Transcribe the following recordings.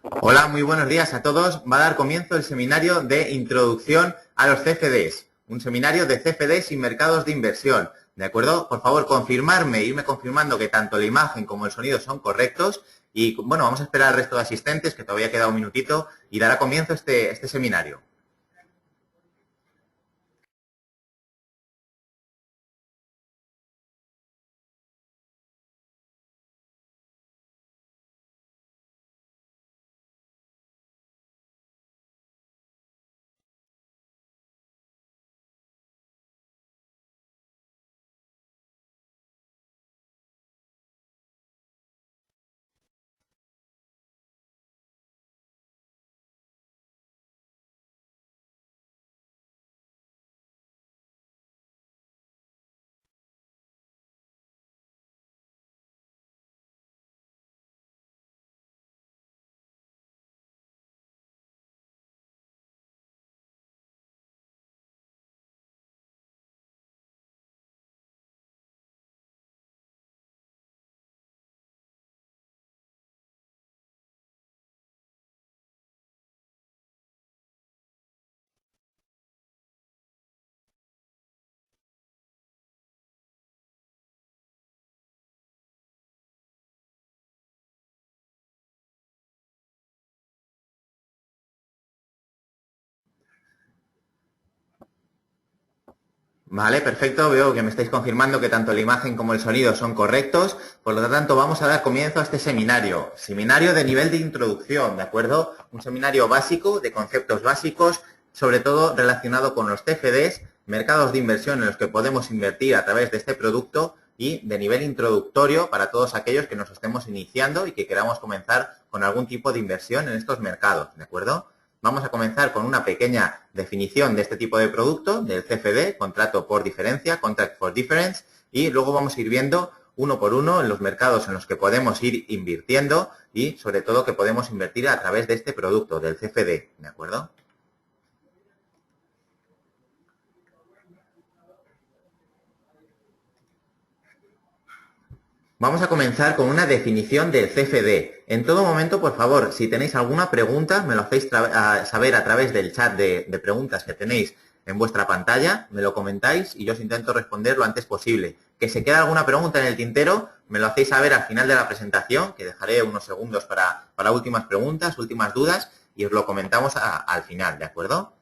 Hola, muy buenos días a todos. Va a dar comienzo el seminario de Introducción a los CFDs, un seminario de CFDs y mercados de inversión. ¿De acuerdo? Por favor, irme confirmando que tanto la imagen como el sonido son correctos. Y bueno, vamos a esperar al resto de asistentes, que todavía queda un minutito, y dará comienzo este seminario. Vale, perfecto. Veo que me estáis confirmando que tanto la imagen como el sonido son correctos. Por lo tanto, vamos a dar comienzo a este seminario. Seminario de nivel de introducción, ¿de acuerdo? Un seminario básico, de conceptos básicos, sobre todo relacionado con los CFDs, mercados de inversión en los que podemos invertir a través de este producto y de nivel introductorio para todos aquellos que nos estemos iniciando y que queramos comenzar con algún tipo de inversión en estos mercados, ¿de acuerdo? Vamos a comenzar con una pequeña definición de este tipo de producto, del CFD, contrato por diferencia, contract for difference, y luego vamos a ir viendo uno por uno en los mercados en los que podemos ir invirtiendo y sobre todo que podemos invertir a través de este producto, del CFD, ¿de acuerdo? Vamos a comenzar con una definición del CFD. En todo momento, por favor, si tenéis alguna pregunta, me lo hacéis saber a través del chat de preguntas que tenéis en vuestra pantalla, me lo comentáis y yo os intento responder lo antes posible. Que se quede alguna pregunta en el tintero, me lo hacéis saber al final de la presentación, que dejaré unos segundos para últimas preguntas, últimas dudas, y os lo comentamos al final, ¿de acuerdo?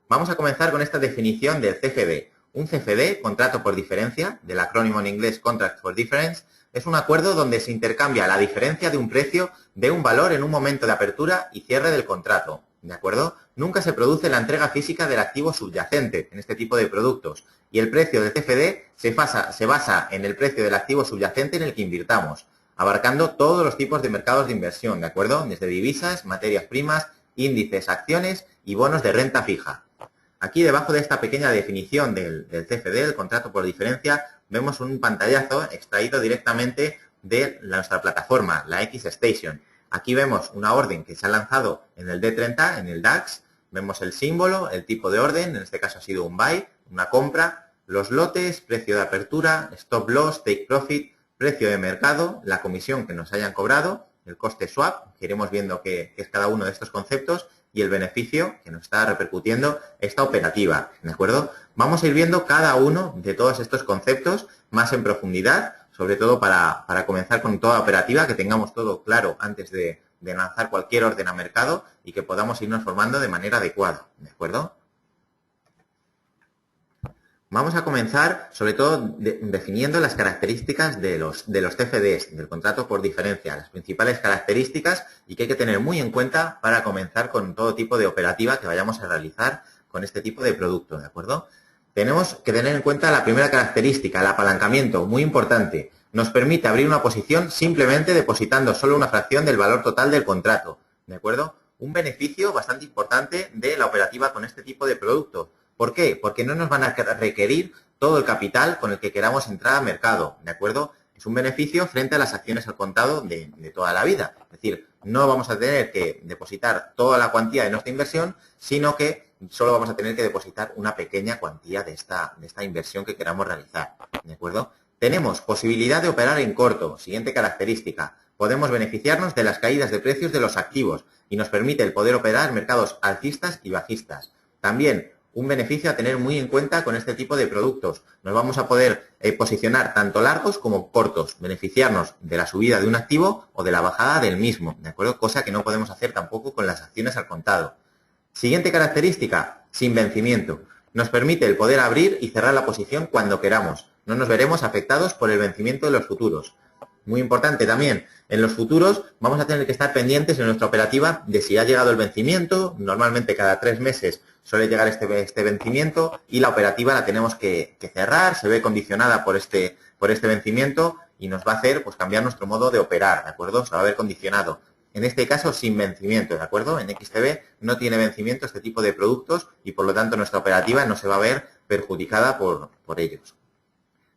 Vamos a comenzar con esta definición del CFD. Un CFD, contrato por diferencia, del acrónimo en inglés Contract for Difference, es un acuerdo donde se intercambia la diferencia de un precio de un valor en un momento de apertura y cierre del contrato. ¿De acuerdo? Nunca se produce la entrega física del activo subyacente en este tipo de productos y el precio del CFD se basa en el precio del activo subyacente en el que invirtamos, abarcando todos los tipos de mercados de inversión, ¿de acuerdo? Desde divisas, materias primas, índices, acciones y bonos de renta fija. Aquí debajo de esta pequeña definición del CFD, el contrato por diferencia, vemos un pantallazo extraído directamente de nuestra plataforma, la X-Station. Aquí vemos una orden que se ha lanzado en el D30, en el DAX, vemos el símbolo, el tipo de orden, en este caso ha sido un buy, una compra, los lotes, precio de apertura, stop loss, take profit, precio de mercado, la comisión que nos hayan cobrado, el coste swap, que iremos viendo qué es cada uno de estos conceptos, y el beneficio que nos está repercutiendo esta operativa, ¿de acuerdo? Vamos a ir viendo cada uno de todos estos conceptos más en profundidad, sobre todo para comenzar con toda operativa, que tengamos todo claro antes de lanzar cualquier orden a mercado y que podamos irnos formando de manera adecuada, ¿de acuerdo? Vamos a comenzar, sobre todo, definiendo las características de los CFDs, del contrato por diferencia, las principales características y que hay que tener muy en cuenta para comenzar con todo tipo de operativa que vayamos a realizar con este tipo de producto, ¿de acuerdo? Tenemos que tener en cuenta la primera característica, el apalancamiento, muy importante. Nos permite abrir una posición simplemente depositando solo una fracción del valor total del contrato, ¿de acuerdo? Un beneficio bastante importante de la operativa con este tipo de producto. ¿Por qué? Porque no nos van a requerir todo el capital con el que queramos entrar al mercado, ¿de acuerdo? Es un beneficio frente a las acciones al contado de toda la vida. Es decir, no vamos a tener que depositar toda la cuantía de nuestra inversión, sino que solo vamos a tener que depositar una pequeña cuantía de esta inversión que queramos realizar, ¿de acuerdo? Tenemos posibilidad de operar en corto. Siguiente característica. Podemos beneficiarnos de las caídas de precios de los activos. y nos permite el poder operar en mercados alcistas y bajistas. También un beneficio a tener muy en cuenta con este tipo de productos. Nos vamos a poder posicionar tanto largos como cortos, beneficiarnos de la subida de un activo o de la bajada del mismo, ¿de acuerdo? Cosa que no podemos hacer tampoco con las acciones al contado. Siguiente característica, sin vencimiento. Nos permite el poder abrir y cerrar la posición cuando queramos. No nos veremos afectados por el vencimiento de los futuros. Muy importante también, en los futuros vamos a tener que estar pendientes en nuestra operativa de si ha llegado el vencimiento. Normalmente cada 3 meses suele llegar este vencimiento y la operativa la tenemos que cerrar, se ve condicionada por este vencimiento y nos va a hacer pues cambiar nuestro modo de operar, ¿de acuerdo? Se va a ver condicionado. En este caso sin vencimiento, ¿de acuerdo? En XTB no tiene vencimiento este tipo de productos y por lo tanto nuestra operativa no se va a ver perjudicada por ellos.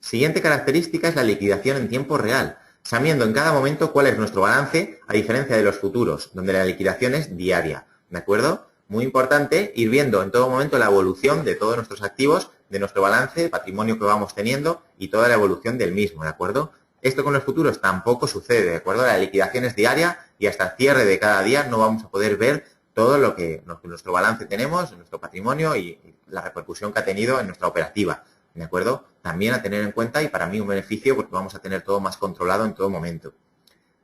Siguiente característica es la liquidación en tiempo real, sabiendo en cada momento cuál es nuestro balance, a diferencia de los futuros, donde la liquidación es diaria, ¿de acuerdo? Muy importante ir viendo en todo momento la evolución de todos nuestros activos, de nuestro balance, patrimonio que vamos teniendo y toda la evolución del mismo, ¿de acuerdo? Esto con los futuros tampoco sucede, ¿de acuerdo? La liquidación es diaria y hasta el cierre de cada día no vamos a poder ver todo lo que nuestro balance tenemos, nuestro patrimonio y la repercusión que ha tenido en nuestra operativa, ¿de acuerdo? También a tener en cuenta y para mí un beneficio porque vamos a tener todo más controlado en todo momento.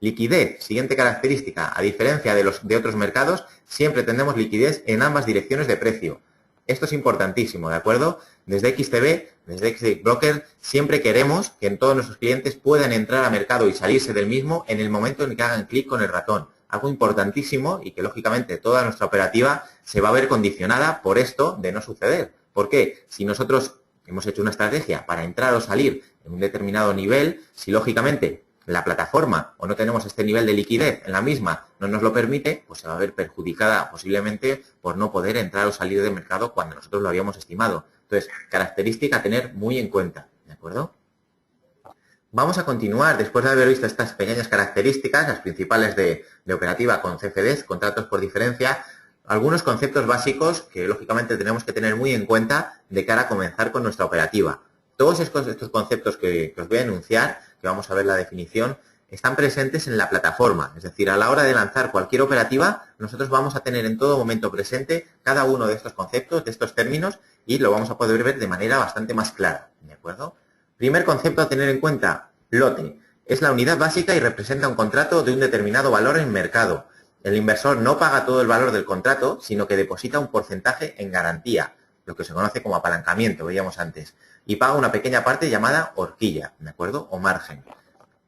Liquidez, siguiente característica, a diferencia de otros mercados, siempre tendremos liquidez en ambas direcciones de precio. Esto es importantísimo, ¿de acuerdo? Desde XTB, desde XTB Broker, siempre queremos que todos nuestros clientes puedan entrar al mercado y salirse del mismo en el momento en que hagan clic con el ratón. Algo importantísimo y que, lógicamente, toda nuestra operativa se va a ver condicionada por esto de no suceder. ¿Por qué? Si nosotros hemos hecho una estrategia para entrar o salir en un determinado nivel, si, lógicamente, la plataforma o no tenemos este nivel de liquidez en la misma no nos lo permite, pues se va a ver perjudicada posiblemente por no poder entrar o salir del mercado cuando nosotros lo habíamos estimado. Entonces, característica a tener muy en cuenta, ¿de acuerdo? Vamos a continuar, después de haber visto estas pequeñas características, las principales de operativa con CFDs, contratos por diferencia, algunos conceptos básicos que lógicamente tenemos que tener muy en cuenta de cara a comenzar con nuestra operativa. Todos estos conceptos que os voy a enunciar, que vamos a ver la definición, están presentes en la plataforma. Es decir, a la hora de lanzar cualquier operativa, nosotros vamos a tener en todo momento presente cada uno de estos conceptos, de estos términos, y lo vamos a poder ver de manera bastante más clara, ¿de acuerdo? Primer concepto a tener en cuenta, lote. Es la unidad básica y representa un contrato de un determinado valor en mercado. El inversor no paga todo el valor del contrato, sino que deposita un porcentaje en garantía, lo que se conoce como apalancamiento, veíamos antes, y paga una pequeña parte llamada horquilla, ¿de acuerdo? O margen.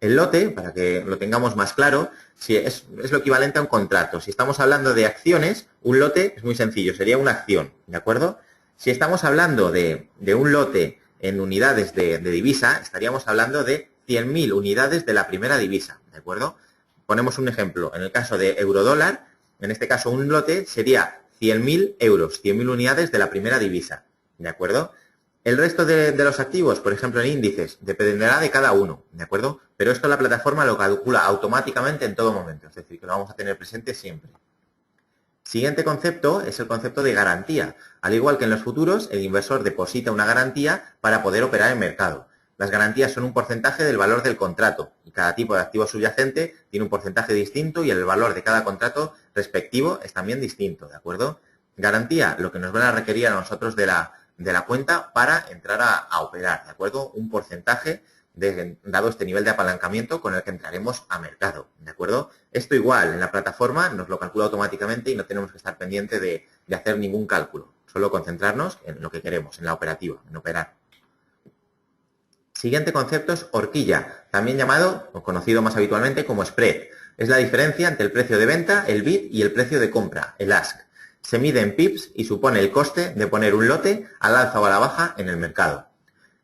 El lote, para que lo tengamos más claro, si es lo equivalente a un contrato. Si estamos hablando de acciones, un lote es muy sencillo, sería una acción, ¿de acuerdo? Si estamos hablando de un lote en unidades de divisa, estaríamos hablando de 100.000 unidades de la primera divisa, ¿de acuerdo? Ponemos un ejemplo. En el caso de eurodólar, en este caso un lote sería 100.000 euros, 100.000 unidades de la primera divisa, ¿de acuerdo? El resto de los activos, por ejemplo en índices, dependerá de cada uno, ¿de acuerdo? Pero esto la plataforma lo calcula automáticamente en todo momento, es decir, que lo vamos a tener presente siempre. Siguiente concepto es el concepto de garantía. Al igual que en los futuros, el inversor deposita una garantía para poder operar en mercado. Las garantías son un porcentaje del valor del contrato y cada tipo de activo subyacente tiene un porcentaje distinto y el valor de cada contrato respectivo es también distinto, ¿de acuerdo? Garantía, lo que nos van a requerir a nosotros de la cuenta para entrar a operar, ¿de acuerdo? Un porcentaje dado este nivel de apalancamiento con el que entraremos a mercado, ¿de acuerdo? Esto igual, en la plataforma nos lo calcula automáticamente y no tenemos que estar pendiente de hacer ningún cálculo, solo concentrarnos en lo que queremos, en la operativa, en operar. Siguiente concepto es horquilla, también llamado o conocido más habitualmente como spread. Es la diferencia entre el precio de venta, el bid, y el precio de compra, el ask. Se mide en pips y supone el coste de poner un lote al alza o a la baja en el mercado.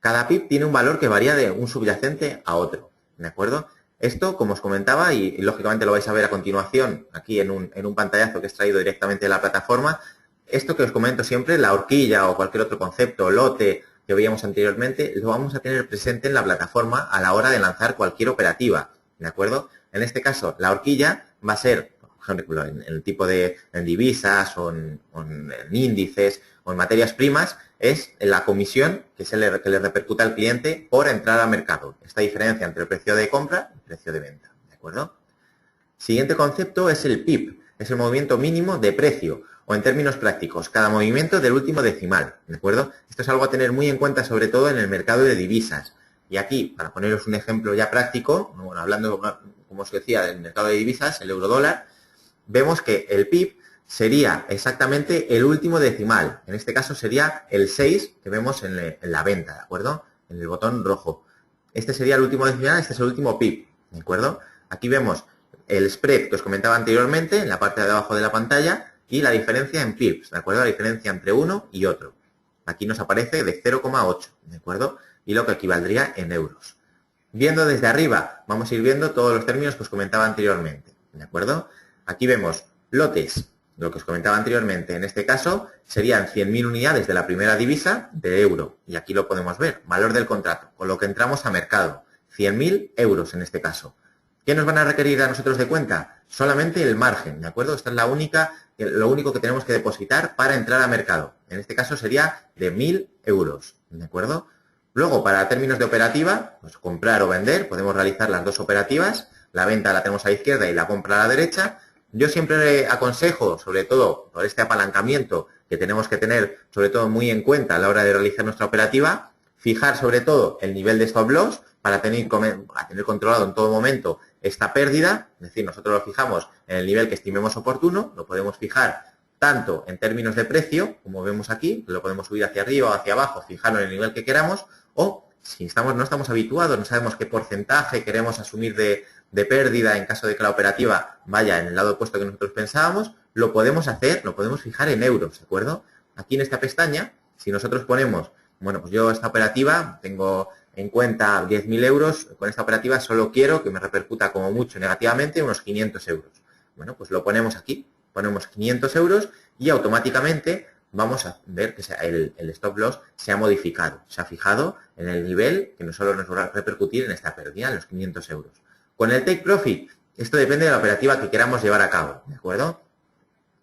Cada pip tiene un valor que varía de un subyacente a otro, ¿de acuerdo? Esto, como os comentaba, y lógicamente lo vais a ver a continuación aquí en un pantallazo que he extraído directamente de la plataforma, esto que os comento siempre, la horquilla o cualquier otro concepto, lote, que veíamos anteriormente, lo vamos a tener presente en la plataforma a la hora de lanzar cualquier operativa, ¿de acuerdo? En este caso, la horquilla va a ser, por ejemplo, en el tipo en divisas o en índices o en materias primas, es la comisión que le repercuta al cliente por entrar al mercado. Esta diferencia entre el precio de compra y el precio de venta, ¿de acuerdo? Siguiente concepto es el PIP. es el movimiento mínimo de precio, o en términos prácticos, cada movimiento del último decimal, ¿de acuerdo? Esto es algo a tener muy en cuenta, sobre todo en el mercado de divisas. Y aquí, para poneros un ejemplo ya práctico, bueno, hablando, como os decía, del mercado de divisas, el euro-dólar, vemos que el PIB sería exactamente el último decimal. En este caso sería el 6 que vemos en la venta, ¿de acuerdo? En el botón rojo. Este sería el último decimal, este es el último PIB, ¿de acuerdo? Aquí vemos el spread que os comentaba anteriormente, en la parte de abajo de la pantalla, y la diferencia en pips, ¿de acuerdo? La diferencia entre uno y otro. Aquí nos aparece de 0,8, ¿de acuerdo? Y lo que equivaldría en euros. Viendo desde arriba, vamos a ir viendo todos los términos que os comentaba anteriormente, ¿de acuerdo? Aquí vemos lotes, lo que os comentaba anteriormente. En este caso, serían 100.000 unidades de la primera divisa de euro. Y aquí lo podemos ver, valor del contrato, con lo que entramos a mercado. 100.000 euros en este caso. ¿Qué nos van a requerir a nosotros de cuenta? Solamente el margen, ¿de acuerdo? Esta es lo único que tenemos que depositar para entrar a mercado. En este caso sería de 1.000 euros, ¿de acuerdo? Luego, para términos de operativa, pues comprar o vender, podemos realizar las dos operativas. La venta la tenemos a la izquierda y la compra a la derecha. Yo siempre aconsejo, sobre todo por este apalancamiento que tenemos que tener, sobre todo muy en cuenta a la hora de realizar nuestra operativa, fijar sobre todo el nivel de stop loss para tener controlado en todo momento esta pérdida. Es decir, nosotros lo fijamos en el nivel que estimemos oportuno, lo podemos fijar tanto en términos de precio, como vemos aquí, que lo podemos subir hacia arriba o hacia abajo, fijarlo en el nivel que queramos, o si no estamos habituados, no sabemos qué porcentaje queremos asumir de pérdida en caso de que la operativa vaya en el lado opuesto que nosotros pensábamos, lo podemos hacer, lo podemos fijar en euros, ¿de acuerdo? Aquí en esta pestaña, si nosotros ponemos, bueno, pues yo esta operativa tengo en cuenta 10.000 euros, con esta operativa solo quiero que me repercuta como mucho negativamente unos 500 euros. Bueno, pues lo ponemos aquí, ponemos 500 euros y automáticamente vamos a ver que el stop loss se ha modificado, se ha fijado en el nivel que no solo nos va a repercutir en esta pérdida, en los 500 euros. Con el take profit, esto depende de la operativa que queramos llevar a cabo, ¿de acuerdo?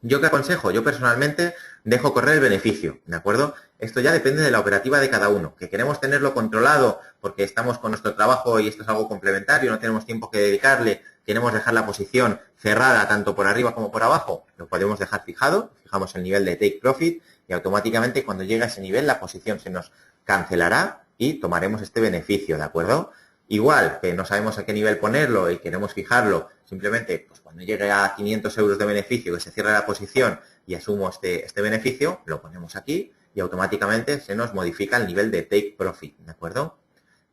¿Yo qué aconsejo? Yo personalmente dejo correr el beneficio, ¿de acuerdo? Esto ya depende de la operativa de cada uno. Que queremos tenerlo controlado porque estamos con nuestro trabajo y esto es algo complementario, no tenemos tiempo que dedicarle, queremos dejar la posición cerrada tanto por arriba como por abajo, lo podemos dejar fijado, fijamos el nivel de take profit y automáticamente cuando llegue a ese nivel la posición se nos cancelará y tomaremos este beneficio, ¿de acuerdo? Igual que no sabemos a qué nivel ponerlo y queremos fijarlo, simplemente pues cuando llegue a 500 euros de beneficio que se cierre la posición y asumo este beneficio, lo ponemos aquí y automáticamente se nos modifica el nivel de take profit, ¿de acuerdo?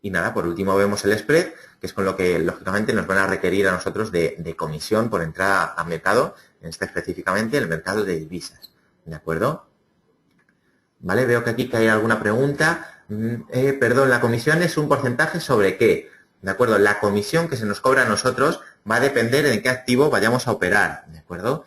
Y nada, por último vemos el spread, que es con lo que lógicamente nos van a requerir a nosotros de comisión por entrar a mercado, en este específicamente el mercado de divisas, ¿de acuerdo? Vale, veo que aquí hay alguna pregunta. Perdón, ¿la comisión es un porcentaje sobre qué? ¿De acuerdo? La comisión que se nos cobra a nosotros va a depender de qué activo vayamos a operar, ¿de acuerdo?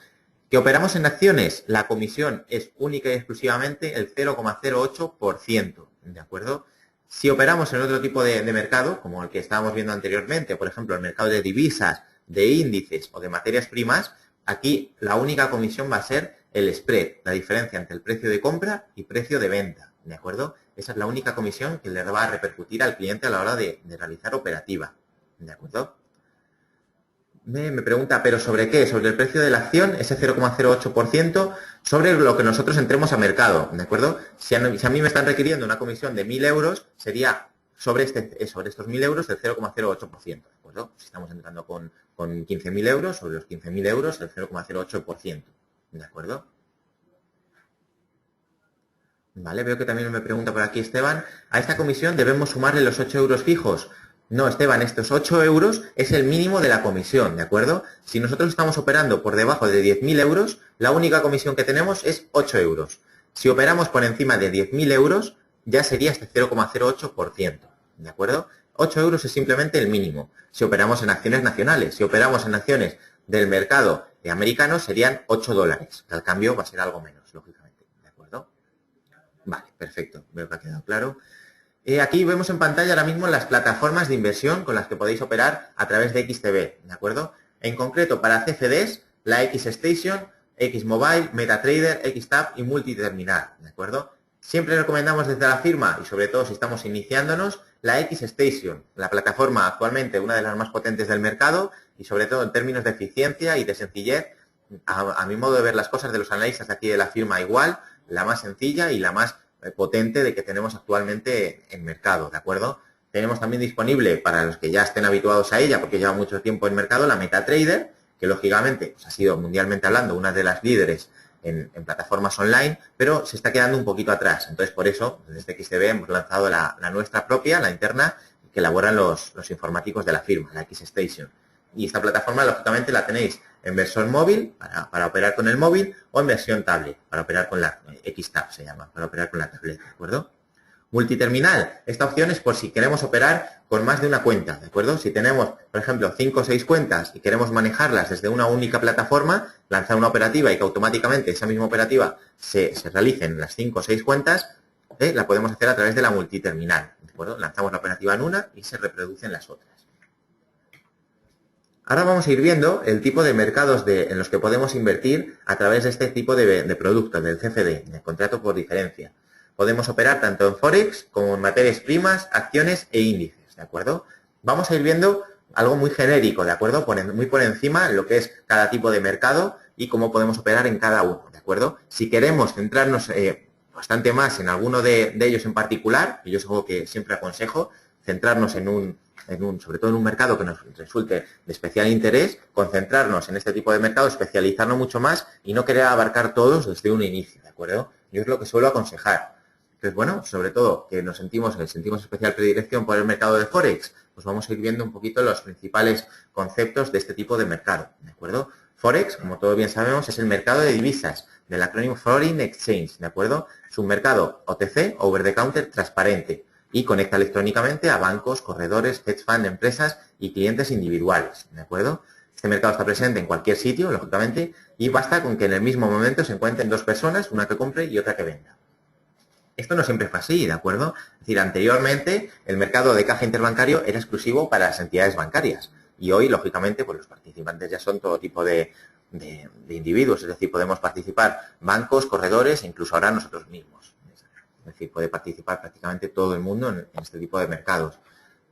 ¿Que operamos en acciones? La comisión es única y exclusivamente el 0,08%, ¿de acuerdo? Si operamos en otro tipo de mercado, como el que estábamos viendo anteriormente, por ejemplo, el mercado de divisas, de índices o de materias primas, aquí la única comisión va a ser el spread, la diferencia entre el precio de compra y precio de venta, ¿de acuerdo? Esa es la única comisión que le va a repercutir al cliente a la hora de realizar operativa, ¿de acuerdo? Me pregunta, ¿pero sobre qué? Sobre el precio de la acción, ese 0,08%, sobre lo que nosotros entremos a mercado, ¿de acuerdo? Si a mí me están requiriendo una comisión de 1.000 euros, sería sobre estos 1.000 euros el 0,08%, ¿de acuerdo? Si estamos entrando con 15.000 euros, sobre los 15.000 euros el 0,08%, ¿de acuerdo? Vale, veo que también me pregunta por aquí Esteban, ¿a esta comisión debemos sumarle los 8 euros fijos? No, Esteban, estos 8 euros es el mínimo de la comisión, ¿de acuerdo? Si nosotros estamos operando por debajo de 10.000 euros, la única comisión que tenemos es 8 euros. Si operamos por encima de 10.000 euros, ya sería este 0,08%, ¿de acuerdo? 8 euros es simplemente el mínimo. Si operamos en acciones nacionales, si operamos en acciones del mercado americano, serían 8 dólares, que al cambio va a ser algo menos, lógicamente, ¿de acuerdo? Vale, perfecto, veo que ha quedado claro. Aquí vemos en pantalla ahora mismo las plataformas de inversión con las que podéis operar a través de XTB, ¿de acuerdo? En concreto, para CFDs, la XStation, XMobile, MetaTrader, XTab y Multiterminal, ¿de acuerdo? Siempre recomendamos desde la firma, y sobre todo si estamos iniciándonos, la XStation, la plataforma actualmente una de las más potentes del mercado y sobre todo en términos de eficiencia y de sencillez, a mi modo de ver las cosas de los analistas de aquí de la firma, igual, la más sencilla y la más potente de que tenemos actualmente en mercado, ¿de acuerdo? Tenemos también disponible, para los que ya estén habituados a ella, porque lleva mucho tiempo en mercado, la MetaTrader, que lógicamente pues, ha sido mundialmente hablando una de las líderes en plataformas online, pero se está quedando un poquito atrás. Entonces, por eso, desde XTB hemos lanzado la nuestra propia, la interna, que elaboran los informáticos de la firma, la XStation. Y esta plataforma, lógicamente, la tenéis en versión móvil, para operar con el móvil, o en versión tablet, para operar con la XTAB, se llama, para operar con la tablet, ¿de acuerdo? Multiterminal. Esta opción es por si queremos operar con más de una cuenta, ¿de acuerdo? Si tenemos, por ejemplo, 5 o 6 cuentas y queremos manejarlas desde una única plataforma, lanzar una operativa y que automáticamente esa misma operativa se realice en las 5 o 6 cuentas, la podemos hacer a través de la multiterminal, ¿de acuerdo? Lanzamos la operativa en una y se reproducen las otras. Ahora vamos a ir viendo el tipo de mercados en los que podemos invertir a través de este tipo de productos, del CFD, del contrato por diferencia. Podemos operar tanto en Forex como en materias primas, acciones e índices, ¿de acuerdo? Vamos a ir viendo algo muy genérico, ¿de acuerdo? Muy por encima lo que es cada tipo de mercado y cómo podemos operar en cada uno, ¿de acuerdo? Si queremos centrarnos bastante más en alguno de ellos en particular, y yo es algo que siempre aconsejo, centrarnos sobre todo en un mercado que nos resulte de especial interés, concentrarnos en este tipo de mercado, especializarnos mucho más y no querer abarcar todos desde un inicio, ¿de acuerdo? Yo es lo que suelo aconsejar. Entonces, bueno, sobre todo que sentimos especial predilección por el mercado de Forex, pues vamos a ir viendo un poquito los principales conceptos de este tipo de mercado, ¿de acuerdo? Forex, como todos bien sabemos, es el mercado de divisas, del acrónimo Foreign Exchange, ¿de acuerdo? Es un mercado OTC, over the counter, transparente, y conecta electrónicamente a bancos, corredores, hedge fund, empresas y clientes individuales, ¿de acuerdo? Este mercado está presente en cualquier sitio, lógicamente, y basta con que en el mismo momento se encuentren dos personas, una que compre y otra que venda. Esto no siempre fue así, ¿de acuerdo? Es decir, anteriormente el mercado de caja interbancario era exclusivo para las entidades bancarias y hoy, lógicamente, pues los participantes ya son todo tipo de individuos, es decir, podemos participar bancos, corredores e incluso ahora nosotros mismos. Es decir, puede participar prácticamente todo el mundo en este tipo de mercados.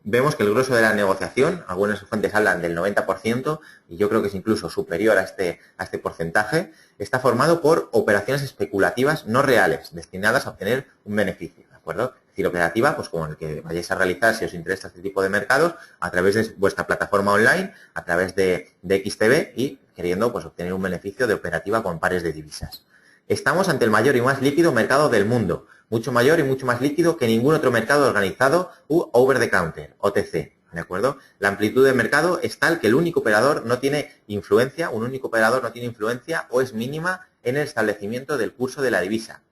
Vemos que el grueso de la negociación, algunas fuentes hablan del 90%, y yo creo que es incluso superior a este porcentaje, está formado por operaciones especulativas no reales, destinadas a obtener un beneficio, ¿de acuerdo? Es decir, operativa, pues como el que vayáis a realizar si os interesa este tipo de mercados, a través de vuestra plataforma online, a través de XTB y queriendo pues obtener un beneficio de operativa con pares de divisas. Estamos ante el mayor y más líquido mercado del mundo, mucho mayor y mucho más líquido que ningún otro mercado organizado u over the counter, OTC, ¿de acuerdo? La amplitud del mercado es tal que el único operador no tiene influencia, o es mínima en el establecimiento del curso de la divisa.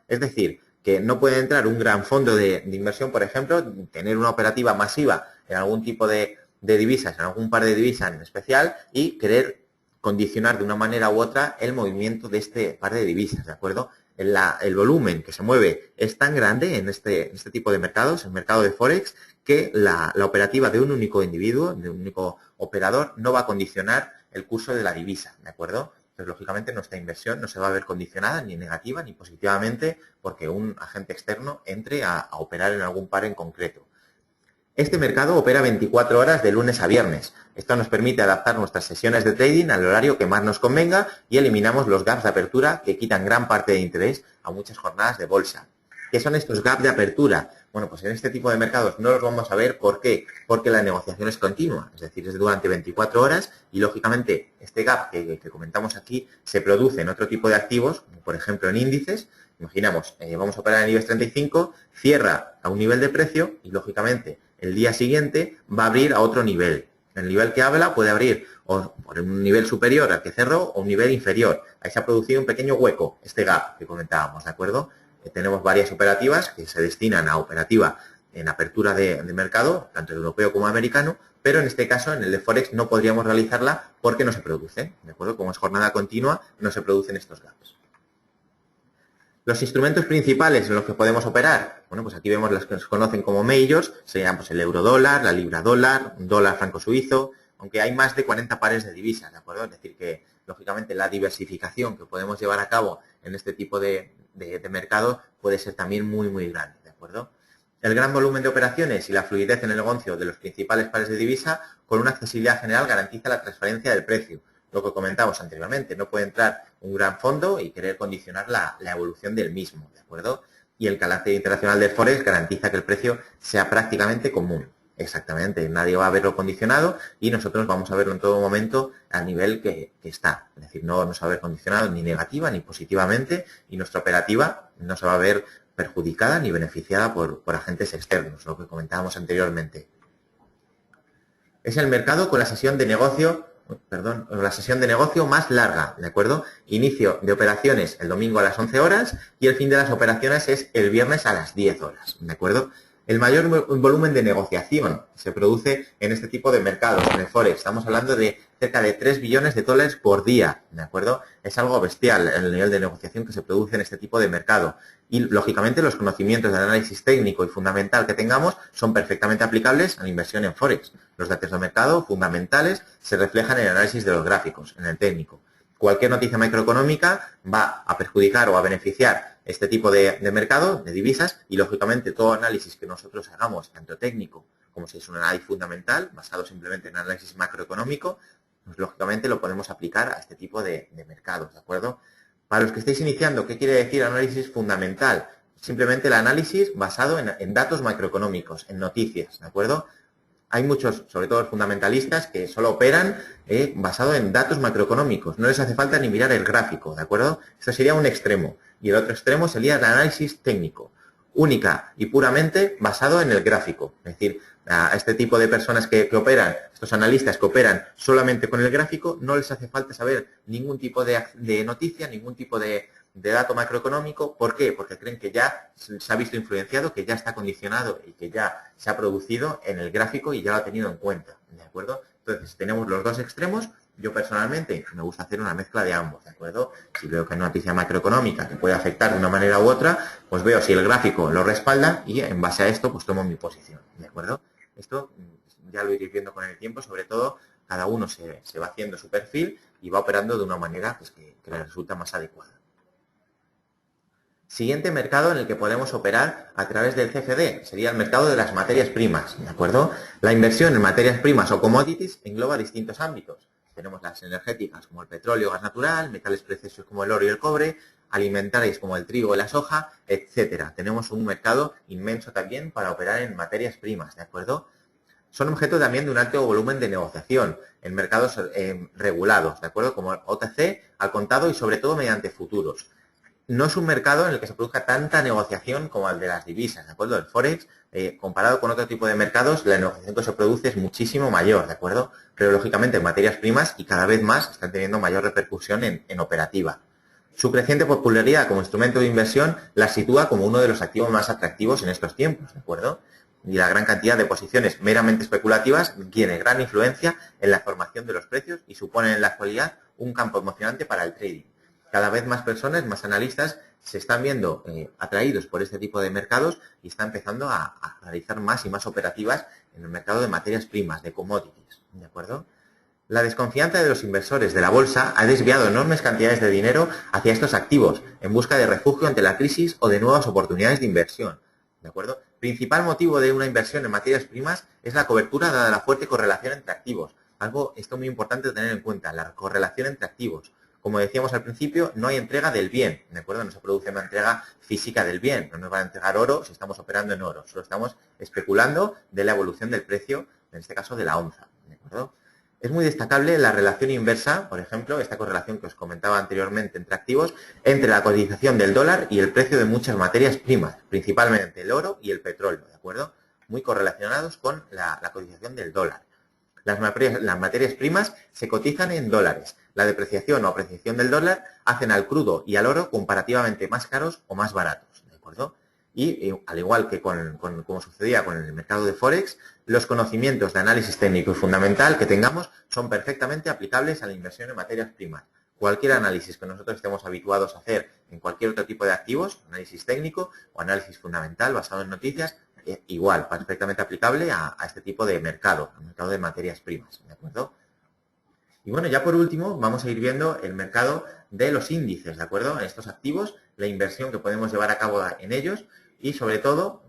Es decir, que no puede entrar un gran fondo de inversión, por ejemplo, tener una operativa masiva en algún tipo de divisas, en algún par de divisas en especial y querer condicionar de una manera u otra el movimiento de este par de divisas, ¿de acuerdo? El volumen que se mueve es tan grande en este tipo de mercados, el mercado de Forex, que la operativa de un único individuo, de un único operador, no va a condicionar el curso de la divisa, ¿de acuerdo? Entonces, lógicamente, nuestra inversión no se va a ver condicionada ni negativa ni positivamente porque un agente externo entre a operar en algún par en concreto. Este mercado opera 24 horas de lunes a viernes. Esto nos permite adaptar nuestras sesiones de trading al horario que más nos convenga y eliminamos los gaps de apertura que quitan gran parte de interés a muchas jornadas de bolsa. ¿Qué son estos gaps de apertura? Bueno, pues en este tipo de mercados no los vamos a ver. ¿Por qué? Porque la negociación es continua, es decir, es durante 24 horas y, lógicamente, este gap que comentamos aquí se produce en otro tipo de activos, como por ejemplo en índices. Imaginamos, vamos a operar en IBEX 35, cierra a un nivel de precio y, lógicamente, el día siguiente va a abrir a otro nivel. El nivel que habla puede abrir o por un nivel superior al que cerró o un nivel inferior. Ahí se ha producido un pequeño hueco, este gap que comentábamos, ¿de acuerdo? Tenemos varias operativas que se destinan a operativa en apertura de mercado, tanto europeo como americano, pero en este caso, en el de Forex, no podríamos realizarla porque no se produce, ¿de acuerdo? Como es jornada continua, no se producen estos gaps. Los instrumentos principales en los que podemos operar, bueno, pues aquí vemos los que se conocen como majors, serían pues el euro-dólar, la libra-dólar, un dólar franco suizo, aunque hay más de 40 pares de divisas, ¿de acuerdo? Es decir que, lógicamente, la diversificación que podemos llevar a cabo en este tipo de mercado puede ser también muy, muy grande, ¿de acuerdo? El gran volumen de operaciones y la fluidez en el negocio de los principales pares de divisa con una accesibilidad general garantiza la transferencia del precio. lo que comentamos anteriormente. No puede entrar un gran fondo y querer condicionar la evolución del mismo, ¿de acuerdo? Y el carácter internacional del Forex garantiza que el precio sea prácticamente común. Exactamente, nadie va a verlo condicionado y nosotros vamos a verlo en todo momento al nivel que está. Es decir, no se va a ver condicionado ni negativa ni positivamente y nuestra operativa no se va a ver perjudicada ni beneficiada por agentes externos, lo que comentábamos anteriormente. Es el mercado con la sesión de negocio, más larga, ¿de acuerdo? Inicio de operaciones el domingo a las 11 horas y el fin de las operaciones es el viernes a las 10 horas, ¿de acuerdo? El mayor volumen de negociación se produce en este tipo de mercados, en el Forex. Estamos hablando de cerca de 3 billones de dólares por día, ¿de acuerdo? Es algo bestial el nivel de negociación que se produce en este tipo de mercado. Y, lógicamente, los conocimientos de análisis técnico y fundamental que tengamos son perfectamente aplicables a la inversión en Forex. Los datos de mercado fundamentales se reflejan en el análisis de los gráficos, en el técnico. Cualquier noticia macroeconómica va a perjudicar o a beneficiar este tipo de mercado, de divisas, y lógicamente todo análisis que nosotros hagamos, tanto técnico como si es un análisis fundamental, basado simplemente en análisis macroeconómico, pues lógicamente lo podemos aplicar a este tipo de mercados, ¿de acuerdo? Para los que estéis iniciando, ¿qué quiere decir análisis fundamental? Simplemente el análisis basado en datos macroeconómicos, en noticias, ¿de acuerdo? Hay muchos, sobre todo fundamentalistas, que solo operan basado en datos macroeconómicos. No les hace falta ni mirar el gráfico, ¿de acuerdo? Esto sería un extremo. Y el otro extremo sería el análisis técnico, única y puramente basado en el gráfico. Es decir, a este tipo de personas que operan, estos analistas que operan solamente con el gráfico, no les hace falta saber ningún tipo de noticia, ningún tipo de dato macroeconómico. ¿Por qué? Porque creen que ya se ha visto influenciado, que ya está condicionado y que ya se ha producido en el gráfico y ya lo ha tenido en cuenta, ¿de acuerdo? Entonces, tenemos los dos extremos. Yo personalmente me gusta hacer una mezcla de ambos, ¿de acuerdo? Si veo que hay una noticia macroeconómica que puede afectar de una manera u otra, pues veo si el gráfico lo respalda y en base a esto pues tomo mi posición, ¿de acuerdo? Esto ya lo iréis viendo con el tiempo, sobre todo cada uno se va haciendo su perfil y va operando de una manera pues, que le resulta más adecuada. Siguiente mercado en el que podemos operar a través del CFD sería el mercado de las materias primas, ¿de acuerdo? La inversión en materias primas o commodities engloba distintos ámbitos. Tenemos las energéticas como el petróleo, gas natural, metales preciosos como el oro y el cobre, alimentarias como el trigo y la soja, etcétera. Tenemos un mercado inmenso también para operar en materias primas, ¿de acuerdo? Son objeto también de un alto volumen de negociación en mercados regulados, ¿de acuerdo? Como el OTC, al contado y sobre todo mediante futuros. No es un mercado en el que se produzca tanta negociación como el de las divisas, ¿de acuerdo? El Forex, comparado con otro tipo de mercados, la negociación que se produce es muchísimo mayor, ¿de acuerdo? Pero, lógicamente, en materias primas y cada vez más están teniendo mayor repercusión en operativa. Su creciente popularidad como instrumento de inversión la sitúa como uno de los activos más atractivos en estos tiempos, ¿de acuerdo? Y la gran cantidad de posiciones meramente especulativas tiene gran influencia en la formación de los precios y supone en la actualidad un campo emocionante para el trading. Cada vez más personas, más analistas, se están viendo atraídos por este tipo de mercados y están empezando a realizar más y más operativas en el mercado de materias primas, de commodities, ¿de acuerdo? La desconfianza de los inversores de la bolsa ha desviado enormes cantidades de dinero hacia estos activos en busca de refugio ante la crisis o de nuevas oportunidades de inversión, ¿de acuerdo? Principal motivo de una inversión en materias primas es la cobertura dada la fuerte correlación entre activos. Esto muy importante tener en cuenta, la correlación entre activos. Como decíamos al principio, no hay entrega del bien, ¿de acuerdo? No se produce una entrega física del bien. No nos van a entregar oro si estamos operando en oro. Solo estamos especulando de la evolución del precio, en este caso de la onza, ¿de acuerdo? Es muy destacable la relación inversa, por ejemplo, esta correlación que os comentaba anteriormente entre activos, entre la cotización del dólar y el precio de muchas materias primas, principalmente el oro y el petróleo, ¿de acuerdo? Muy correlacionados con la cotización del dólar. Las materias primas se cotizan en dólares. La depreciación o apreciación del dólar hacen al crudo y al oro comparativamente más caros o más baratos, ¿de acuerdo? Y al igual que como sucedía con el mercado de Forex, los conocimientos de análisis técnico y fundamental que tengamos son perfectamente aplicables a la inversión en materias primas. Cualquier análisis que nosotros estemos habituados a hacer en cualquier otro tipo de activos, análisis técnico o análisis fundamental basado en noticias, igual, perfectamente aplicable a este tipo de mercado, al mercado de materias primas, ¿de acuerdo? Y bueno, ya por último, vamos a ir viendo el mercado de los índices, ¿de acuerdo? En estos activos, la inversión que podemos llevar a cabo en ellos y, sobre todo,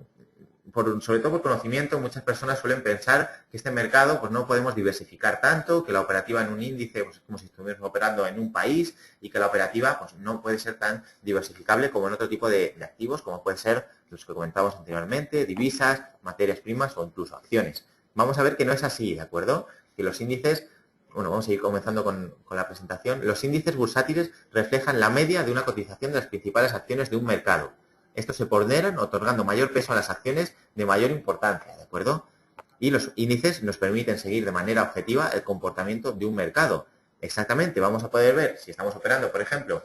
sobre todo por conocimiento, muchas personas suelen pensar que este mercado pues no podemos diversificar tanto, que la operativa en un índice pues, es como si estuviéramos operando en un país y que la operativa pues, no puede ser tan diversificable como en otro tipo de activos, como pueden ser los que comentábamos anteriormente, divisas, materias primas o incluso acciones. Vamos a ver que no es así, ¿de acuerdo? Que los índices, bueno, vamos a ir comenzando con la presentación. Los índices bursátiles reflejan la media de una cotización de las principales acciones de un mercado. Estos se ponderan otorgando mayor peso a las acciones de mayor importancia, ¿de acuerdo? Y los índices nos permiten seguir de manera objetiva el comportamiento de un mercado. Exactamente, vamos a poder ver si estamos operando, por ejemplo,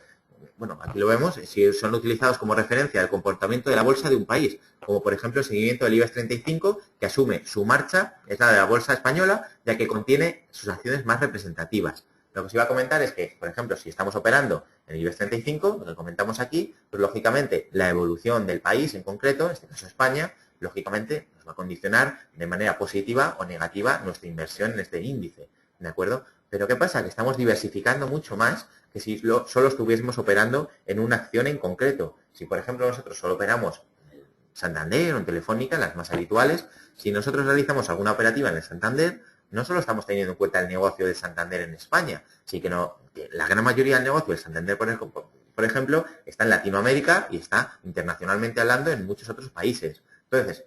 bueno, aquí lo vemos, si son utilizados como referencia el comportamiento de la bolsa de un país, como por ejemplo el seguimiento del IBEX 35, que asume su marcha, es la de la bolsa española, ya que contiene sus acciones más representativas. Lo que os iba a comentar es que, por ejemplo, si estamos operando en el IBEX 35, lo que comentamos aquí, pues lógicamente la evolución del país en concreto, en este caso España, lógicamente nos va a condicionar de manera positiva o negativa nuestra inversión en este índice, ¿de acuerdo? Pero ¿qué pasa? Que estamos diversificando mucho más que si solo estuviésemos operando en una acción en concreto. Si, por ejemplo, nosotros solo operamos en Santander o en Telefónica, las más habituales, si nosotros realizamos alguna operativa en el Santander, no solo estamos teniendo en cuenta el negocio de Santander en España, sino que la gran mayoría del negocio de Santander, por ejemplo, está en Latinoamérica y está internacionalmente hablando en muchos otros países. Entonces,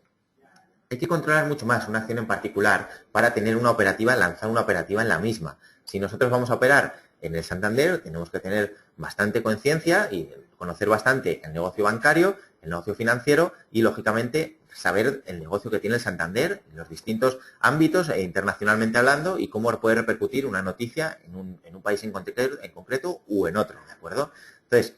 hay que controlar mucho más una acción en particular para tener una operativa, lanzar una operativa en la misma. Si nosotros vamos a operar en el Santander, tenemos que tener bastante conciencia y conocer bastante el negocio bancario, el negocio financiero y, lógicamente, saber el negocio que tiene el Santander en los distintos ámbitos internacionalmente hablando y cómo puede repercutir una noticia en un país en concreto u en otro, ¿de acuerdo? Entonces,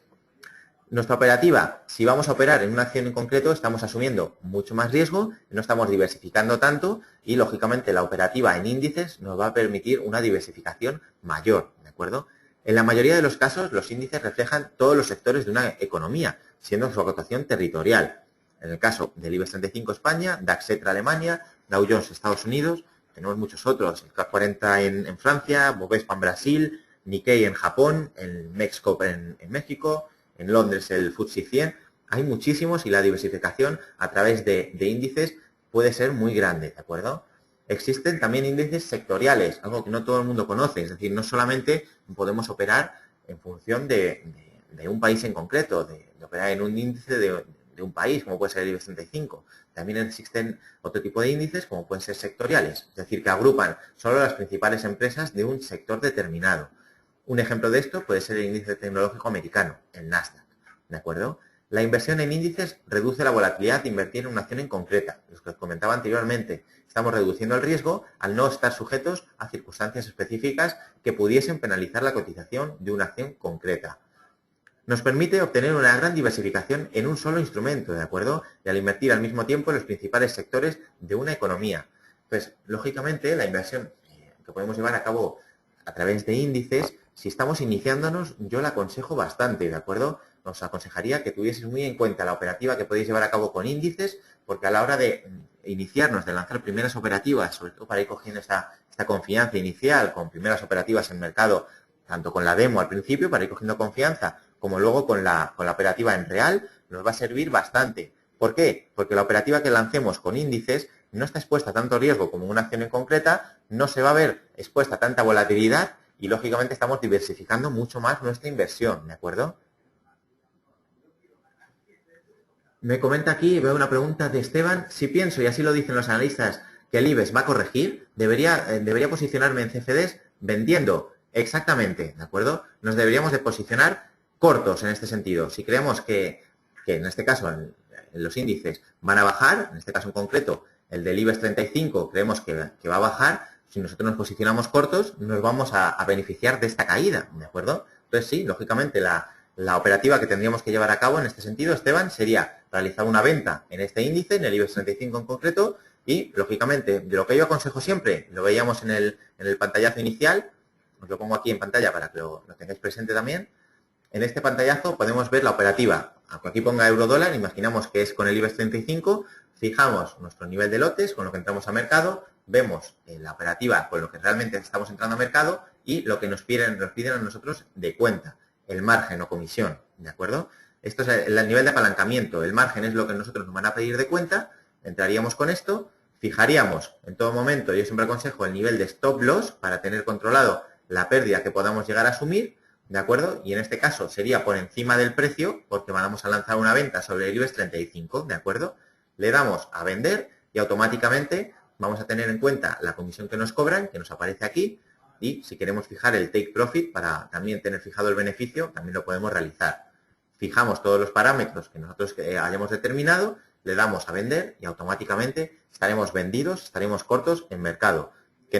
nuestra operativa, si vamos a operar en una acción en concreto, estamos asumiendo mucho más riesgo, no estamos diversificando tanto y, lógicamente, la operativa en índices nos va a permitir una diversificación mayor, ¿de acuerdo? En la mayoría de los casos, los índices reflejan todos los sectores de una economía, siendo su acotación territorial. En el caso del IBEX 35 España, DAX Etra Alemania, Dow Jones Estados Unidos, tenemos muchos otros, el CAC 40 en Francia, Bovespa en Brasil, Nikkei en Japón, el Mexco en México, en Londres el FTSE 100, hay muchísimos y la diversificación a través de índices puede ser muy grande, ¿de acuerdo? Existen también índices sectoriales, algo que no todo el mundo conoce, es decir, no solamente podemos operar en función de un país en concreto, de operar en un índice de un país, como puede ser el IBEX 35. También existen otro tipo de índices, como pueden ser sectoriales, es decir, que agrupan solo las principales empresas de un sector determinado. Un ejemplo de esto puede ser el índice tecnológico americano, el Nasdaq, ¿de acuerdo? La inversión en índices reduce la volatilidad de invertir en una acción en concreta. Lo que os comentaba anteriormente, estamos reduciendo el riesgo al no estar sujetos a circunstancias específicas que pudiesen penalizar la cotización de una acción concreta. Nos permite obtener una gran diversificación en un solo instrumento, ¿de acuerdo? Y al invertir al mismo tiempo en los principales sectores de una economía. Pues, lógicamente, la inversión que podemos llevar a cabo a través de índices, si estamos iniciándonos, yo la aconsejo bastante, ¿de acuerdo? Os aconsejaría que tuvieseis muy en cuenta la operativa que podéis llevar a cabo con índices, porque a la hora de iniciarnos, de lanzar primeras operativas, sobre todo para ir cogiendo esta confianza inicial con primeras operativas en mercado, tanto con la demo al principio, para ir cogiendo confianza, como luego con la operativa en real, nos va a servir bastante. ¿Por qué? Porque la operativa que lancemos con índices no está expuesta a tanto riesgo como una acción en concreta, no se va a ver expuesta a tanta volatilidad y, lógicamente, estamos diversificando mucho más nuestra inversión, ¿de acuerdo? Me comenta aquí, veo una pregunta de Esteban, si pienso, y así lo dicen los analistas, que el IBEX va a corregir, debería posicionarme en CFDs vendiendo. Exactamente, ¿de acuerdo? Nos deberíamos de posicionar cortos en este sentido. Si creemos que en este caso en los índices van a bajar, en este caso en concreto el del IBEX 35 creemos que va a bajar, si nosotros nos posicionamos cortos nos vamos a beneficiar de esta caída, ¿de acuerdo? Entonces sí, lógicamente la operativa que tendríamos que llevar a cabo en este sentido, Esteban, sería realizar una venta en este índice, en el IBEX 35 en concreto, y, lógicamente, de lo que yo aconsejo siempre, lo veíamos en el pantallazo inicial, os lo pongo aquí en pantalla para que lo tengáis presente también. En este pantallazo podemos ver la operativa. Aunque aquí ponga euro-dólar, imaginamos que es con el IBEX 35, fijamos nuestro nivel de lotes con lo que entramos a mercado, vemos la operativa con lo que realmente estamos entrando a mercado y lo que nos piden a nosotros de cuenta, el margen o comisión, ¿de acuerdo? Esto es el nivel de apalancamiento. El margen es lo que nosotros nos van a pedir de cuenta entraríamos con esto, fijaríamos en todo momento, yo siempre aconsejo el nivel de stop loss para tener controlado la pérdida que podamos llegar a asumir, ¿de acuerdo? Y en este caso sería por encima del precio, porque vamos a lanzar una venta sobre el IBEX 35, ¿de acuerdo? Le damos a vender y automáticamente vamos a tener en cuenta la comisión que nos cobran, que nos aparece aquí, y si queremos fijar el take profit para también tener fijado el beneficio, también lo podemos realizar. Fijamos todos los parámetros que nosotros hayamos determinado, le damos a vender y automáticamente estaremos vendidos, estaremos cortos en mercado. Que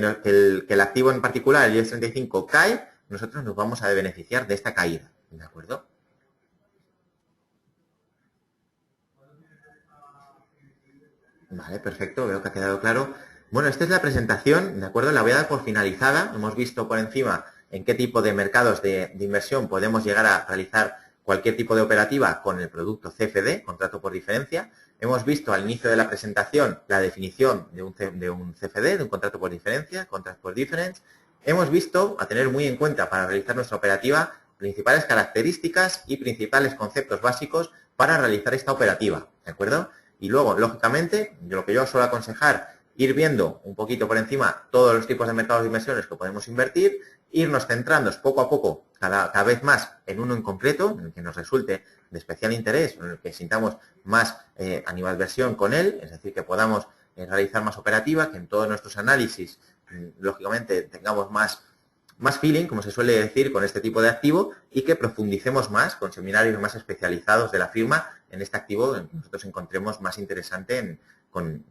el activo en particular, el IBEX 35, cae, nosotros nos vamos a beneficiar de esta caída, ¿de acuerdo? Vale, perfecto, veo que ha quedado claro. Bueno, esta es la presentación, ¿de acuerdo? La voy a dar por finalizada. Hemos visto por encima en qué tipo de mercados de inversión podemos llegar a realizar cualquier tipo de operativa con el producto CFD, contrato por diferencia. Hemos visto al inicio de la presentación la definición de un CFD, de un contrato por diferencia, contract for difference. Hemos visto, a tener muy en cuenta para realizar nuestra operativa, principales características y principales conceptos básicos para realizar esta operativa, ¿de acuerdo? Y luego, lógicamente, lo que yo suelo aconsejar, ir viendo un poquito por encima todos los tipos de mercados de inversiones que podemos invertir, irnos centrándonos poco a poco, cada vez más en uno en concreto, en el que nos resulte de especial interés, en el que sintamos más animadversión con él, es decir, que podamos realizar más operativa, que en todos nuestros análisis, lógicamente, tengamos más feeling, como se suele decir, con este tipo de activo y que profundicemos más con seminarios más especializados de la firma en este activo que nosotros encontremos más interesante con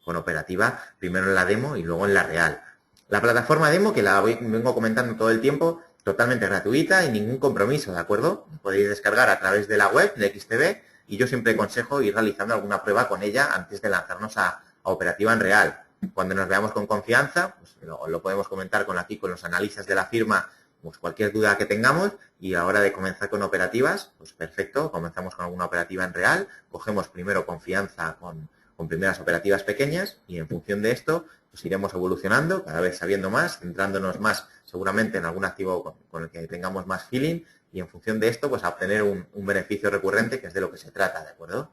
operativa, primero en la demo y luego en la real. La plataforma demo, que la vengo comentando todo el tiempo, totalmente gratuita y ningún compromiso, ¿de acuerdo? Podéis descargar a través de la web de XTB y yo siempre aconsejo ir realizando alguna prueba con ella antes de lanzarnos a operativa en real. Cuando nos veamos con confianza, pues lo podemos comentar aquí con los analistas de la firma, pues cualquier duda que tengamos y a la hora de comenzar con operativas, pues perfecto, comenzamos con alguna operativa en real, cogemos primero confianza con primeras operativas pequeñas y en función de esto pues iremos evolucionando, cada vez sabiendo más, centrándonos más seguramente en algún activo con el que tengamos más feeling y en función de esto pues a obtener un beneficio recurrente que es de lo que se trata, ¿de acuerdo?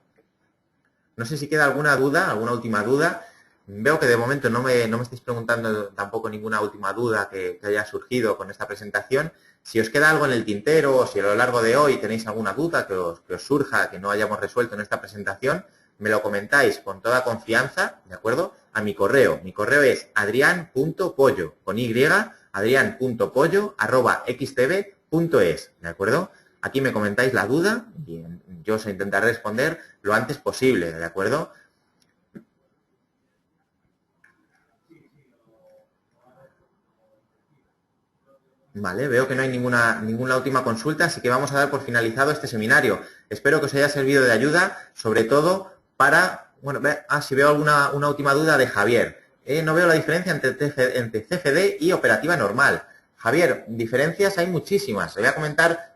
No sé si queda alguna duda, alguna última duda. Veo que de momento no me estáis preguntando tampoco ninguna última duda que haya surgido con esta presentación. Si os queda algo en el tintero o si a lo largo de hoy tenéis alguna duda que os surja, que no hayamos resuelto en esta presentación, me lo comentáis con toda confianza, ¿de acuerdo? A mi correo. Mi correo es adrian.pollo, con Y, adrian.pollo@xtb.es, ¿de acuerdo? Aquí me comentáis la duda y yo os intentaré responder lo antes posible, ¿de acuerdo? Vale, veo que no hay ninguna última consulta, así que vamos a dar por finalizado este seminario. Espero que os haya servido de ayuda, sobre todo para... Bueno, si veo una última duda de Javier. No veo la diferencia entre CFD y operativa normal. Javier, diferencias hay muchísimas. Le voy a comentar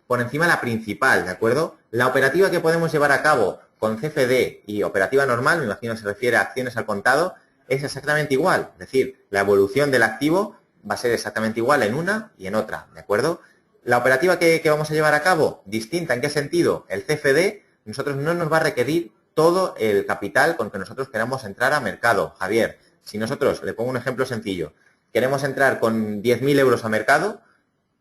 por encima la principal, ¿de acuerdo? La operativa que podemos llevar a cabo con CFD y operativa normal, me imagino que se refiere a acciones al contado, es exactamente igual. Es decir, la evolución del activo va a ser exactamente igual en una y en otra, ¿de acuerdo? La operativa que vamos a llevar a cabo, distinta, ¿en qué sentido? El CFD, nosotros no nos va a requerir todo el capital con que nosotros queramos entrar a mercado. Javier, si nosotros, le pongo un ejemplo sencillo, queremos entrar con 10.000 euros a mercado,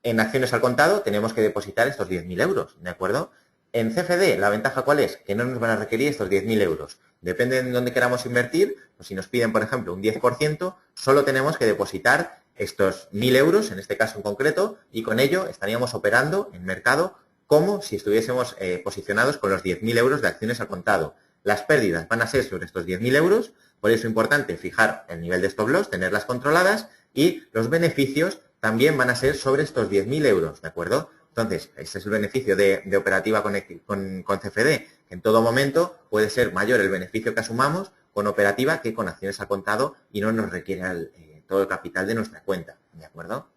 en acciones al contado tenemos que depositar estos 10.000 euros, ¿de acuerdo? En CFD, ¿la ventaja cuál es? Que no nos van a requerir estos 10.000 euros. Depende de dónde queramos invertir, pues si nos piden, por ejemplo, un 10%, solo tenemos que depositar estos 1.000 euros, en este caso en concreto, y con ello estaríamos operando en mercado como si estuviésemos posicionados con los 10.000 euros de acciones al contado. Las pérdidas van a ser sobre estos 10.000 euros, por eso es importante fijar el nivel de stop loss, tenerlas controladas, y los beneficios también van a ser sobre estos 10.000 euros, ¿de acuerdo? Entonces, este es el beneficio de operativa con CFD, que en todo momento puede ser mayor el beneficio que asumamos con operativa que con acciones al contado y no nos requiere todo el capital de nuestra cuenta, ¿de acuerdo?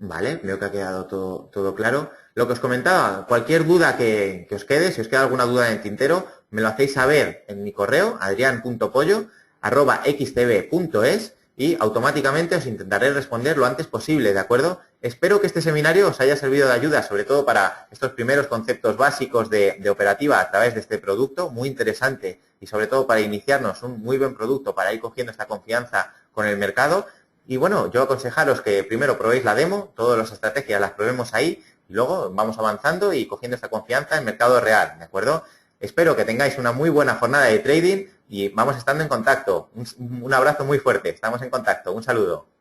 Vale, veo que ha quedado todo claro. Lo que os comentaba, cualquier duda que os quede, si os queda alguna duda en el tintero, me lo hacéis saber en mi correo, adrian.pollo. xtb.es y automáticamente os intentaré responder lo antes posible, ¿de acuerdo? Espero que este seminario os haya servido de ayuda, sobre todo para estos primeros conceptos básicos de operativa a través de este producto, muy interesante y sobre todo para iniciarnos un muy buen producto, para ir cogiendo esta confianza con el mercado. Y bueno, yo aconsejaros que primero probéis la demo, todas las estrategias las probemos ahí y luego vamos avanzando y cogiendo esta confianza en mercado real, ¿de acuerdo? Espero que tengáis una muy buena jornada de trading y vamos estando en contacto. Un abrazo muy fuerte, estamos en contacto, un saludo.